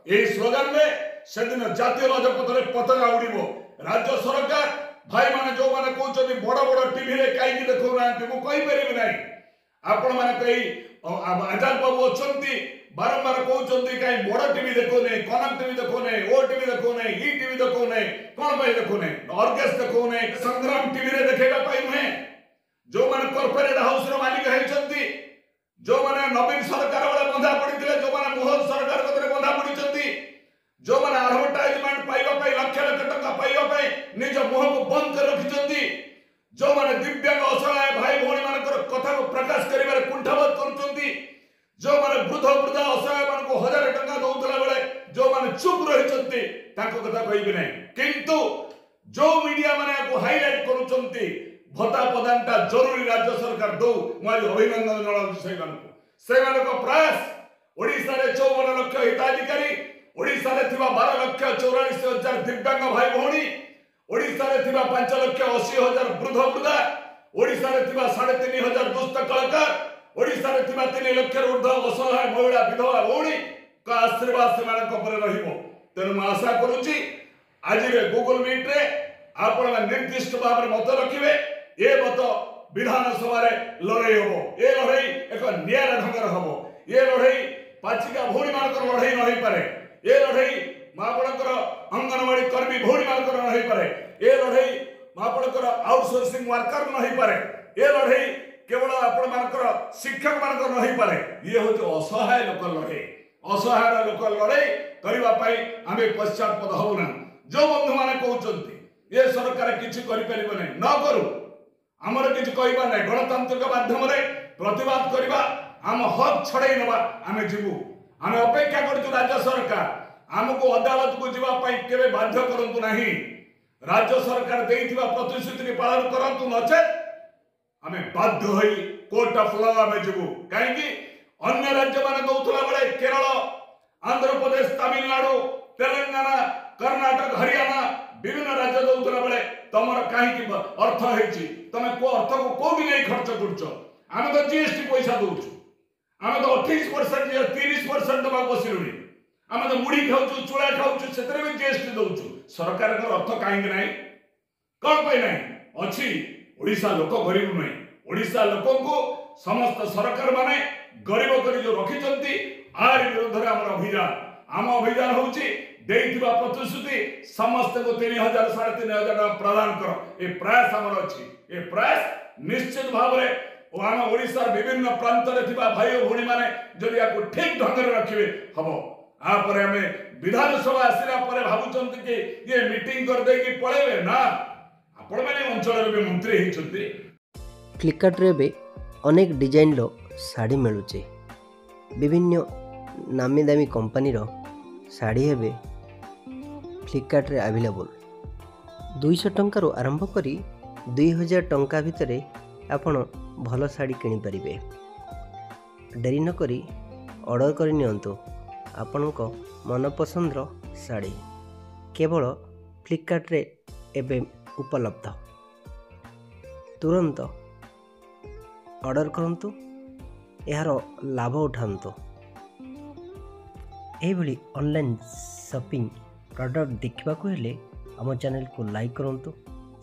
यही स्लोगान में सेदिन जातीय राजपथ में पताका उड़ो। राज्य सरकार भाई माने जो माने कहते बड़ बड़ टीवी रे कहीं देखो ना मुझे ना आपण मैंने आजाद बाबू अच्छा बारंबार कहते कहीं बड़ टीवी देखो नहीं, कनक टीवी देखो नहीं, ओ टीवी देखो नहीं, ई टीवी देखो नहीं, कौन भाई देखो नहीं, ऑर्गेस देखो नहीं, संग्राम टीवी रे देखेगा पाई नुहे। जो माने कॉर्पोरेट हाउस रो मालिक होइचंती, जो माने नवीन सरकार वाला बंधा पड़िथिले, जो माने मोहन सरकार कतरे बंधा पड़िचंती, जो माने एडवर्टाइजमेंट पाइबा पाई लाख लाख टका पाइबा पाई निज मुह को बंद कर रखिचंती, जो माने दिव्यांग असहाय भाई भौणी मानकर कथा को प्रकाश करिबारे कुंठाबोध करचंती, जो माने वृद्ध वृद्धा असहाय मान को 1000 टका दउतला बेले जो माने चुप रहिचंती ताको कथा कहिबे नै। किंतु जो मीडिया माने को हाईलाइट करूचंती भत्ता प्रदानटा जरूरी राज्य सरकार दो मैं अभिनंदन जनाऊँ से प्रयास। ओडिशा रे 54 लाख हिताधिकारी, ओडिशा रे थिबा 12,44,000 दिव्यांग भाई भौणी, ओडिशा रे थिबा 5,80,000 वृद्ध वृद्धा, ओडिशा रे थिबा 3,500 दुष्ट कलाकार, ओडिशा रे थिबा 3 लाख ऊर्ध्व असहाय महिला विधवा भौणी का आशीर्वाद से मानक पर रहिबो। तेनु मैं आशा करूची आज रे गूगल मीट रे आपण निर्दिष्ट भाव में मत रखिबे। ए मत विधानसभा रे लड़ाई हबो, ए लड़ाई एक न्याय ढंगर हबो, ए लड़ाई पाचिका भौणी मानकर लड़ाई नहीं पारे, ए लड़ाई मापणकर अंगनवाड़ी कर्मी भौणी मानकर नहीं पारे, ए लड़ाई मापणकर आउटसोर्सिंग वर्कर नहीं पारे, ए लड़ाई केवल आपण मानकर शिक्षक मानकर नहीं पारे। ये हो असहाय लोक लड़ाई, असहाय लोक लड़ाई करबा पई आमे पश्चातपद होना। जो बंधु माने कहउचंती ये सरकार किछि करि परिबो नै, न करू, हमर किछि कहबा नै, गणतांत्रिक माध्यम रे प्रतिवाद करबा, हम हक छड़ाई नबा, आमे जीवु, आमे अपेक्षा करछु राज्य सरकार हमको अदालत को जीवा पई केबे बाध्य करंतु नाही। राज्य सरकार देइथिबा प्रतिश्रुति के पालन करंतु नचे आमे बाध्य होई कोर्ट ऑफ लॉ आमे जीवु। काहे कि अन्य राज्य माने दउतला बेले केरल, आंध्र प्रदेश, तमिलनाडु, तेलंगाना, कर्नाटक, हरियाणा विभिन्न राज्य दउतला बेले तमर काहे कि अर्थ हेछि, तमे को अर्थ को कोबी नै खर्च करछो। आमे तो जीएसटी पैसा दउछु, आमे तो 28% या 30% दबा बसिलुनी, आमे तो मुड़ी खाउछु, चूड़ा खाउछु, सेतरे भी जीएसटी दउछु। सरकार का अर्थ काहे कि नै, कोन पय नै अछि। ओडिशा लोक गरीब नै, ओडिशा लोक को समस्त सरकार माने गरीब करी जो रखिचंती। आर विरुद्ध रे हमर अभियान, आम अभियान होछि देइथिबा प्रतिश्रुति समस्त को 3,000 3,500 टका प्रदान कर। ए प्रयास हमर अछि, ए प्रयास निश्चित भाव रे आम ओडिशा विभिन्न प्रांत रे थिबा भाई भौणी माने जदि याको ठीक ढंग रे रखिबे हबो। आ पर हमें विधानसभा आसिला पर भाबुचंती कि ये मीटिंग कर दे कि पळेबे ना, आपण माने अंचल रे मंत्री हिचंती। फ्लिपकार्ट रे बे अनेक डिजाइन रो साड़ी मिलुचे, विभिन्न नामी दामी कंपनी रो साड़ी हेबे फ्लिपकार्ट रे अवेलेबल। 200 टंका रो आरंभ करी 2000 टंका भितरे आपण भल साड़ी किनि परिबे। देरी न करी ऑर्डर करि नियंतु आपणको मनपसंद रो साड़ी, केवल फ्लिपकार्ट रे एबे उपलब्ध। तुरंत ऑर्डर करंतु, यार लाभ उठांतु। एभली ऑनलाइन शॉपिंग प्रोडक्ट देखा हेले आम चैनल को लाइक करंतु,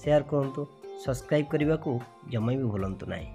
शेयर करंतु, सब्सक्राइब करने को जमा भी भूलंतु नहीं।